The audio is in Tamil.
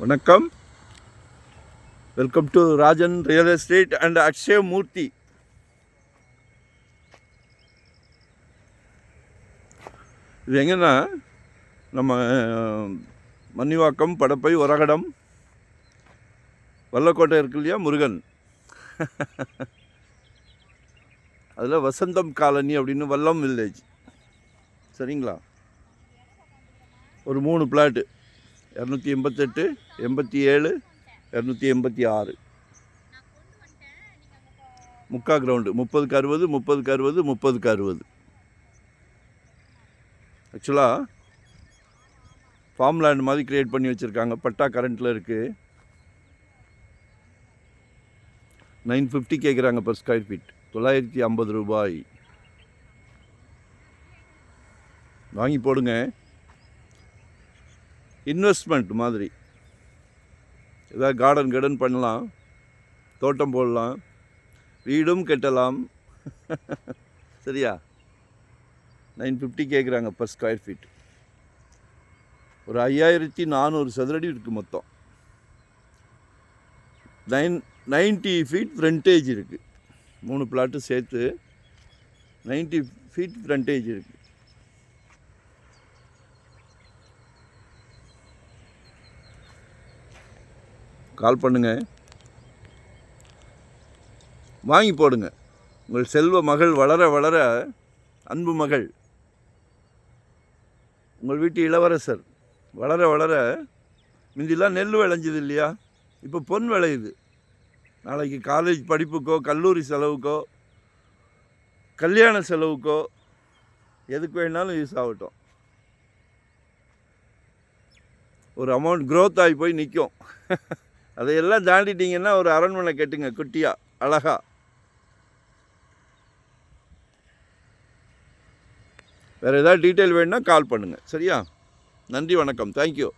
வணக்கம். Welcome to Rajan real estate and Akshaya Murthy. இது எங்கன்னா நம்ம மன்னிவாக்கம், படப்பை, ஒரகடம், வல்லக்கோட்டை இருக்கு இல்லையா, முருகன், அதில் வசந்தம் காலனி அப்படின்னு வல்லம் வில்லேஜ். சரிங்களா? ஒரு 3 பிளாட்டு 288, 87, 286, முக்கா கிரவுண்டு, 30க்கு 60, 30க்கு 60, 30க்கு 60. ஆக்சுவலாக ஃபார்ம் லேண்ட் மாதிரி க்ரியேட் பண்ணி வச்சுருக்காங்க. பட்டா கரண்ட்டில் இருக்குது. 950 கேட்குறாங்க பர் ஸ்கொயர் ஃபீட். 950 ரூபாய். வாங்கி போடுங்க. இன்வெஸ்ட்மெண்ட் மாதிரி ஏதாவது கார்டன் பண்ணலாம், தோட்டம் போடலாம், வீடும் கட்டலாம். சரியா? 950 கேட்குறாங்க பர் ஸ்கொயர் ஃபீட். ஒரு 5400 சதுரடி இருக்குது மொத்தம். 90 ஃபீட் ஃப்ரண்டேஜ் இருக்குது. 3 பிளாட்டு சேர்த்து 90 ஃபீட் ஃப்ரண்டேஜ் இருக்குது. கால் பண்ணுங்கள், வாங்கி போடுங்க. உங்கள் செல்வ மகள் வளர வளர, அன்பு மகள், உங்கள் வீட்டு இளவரசர் வளர வளர, முந்திலாம் நெல் விளைஞ்சது இல்லையா, இப்போ பொன் விளையுது. நாளைக்கு காலேஜ் படிப்புக்கோ, கல்லூரி செலவுக்கோ, கல்யாண செலவுக்கோ, எதுக்கு வேணாலும் யூஸ் ஆகட்டும். ஒரு அமௌண்ட் க்ரோத் ஆகி போய் நிற்கும். அதையெல்லாம் தாண்டிட்டிங்கன்னா ஒரு அரண்மனை கட்டுங்க, குட்டியா, அழகா. வேறு ஏதாவது டீட்டெயில் வேணுன்னா கால் பண்ணுங்கள். சரியா? நன்றி, வணக்கம், தேங்க்யூ.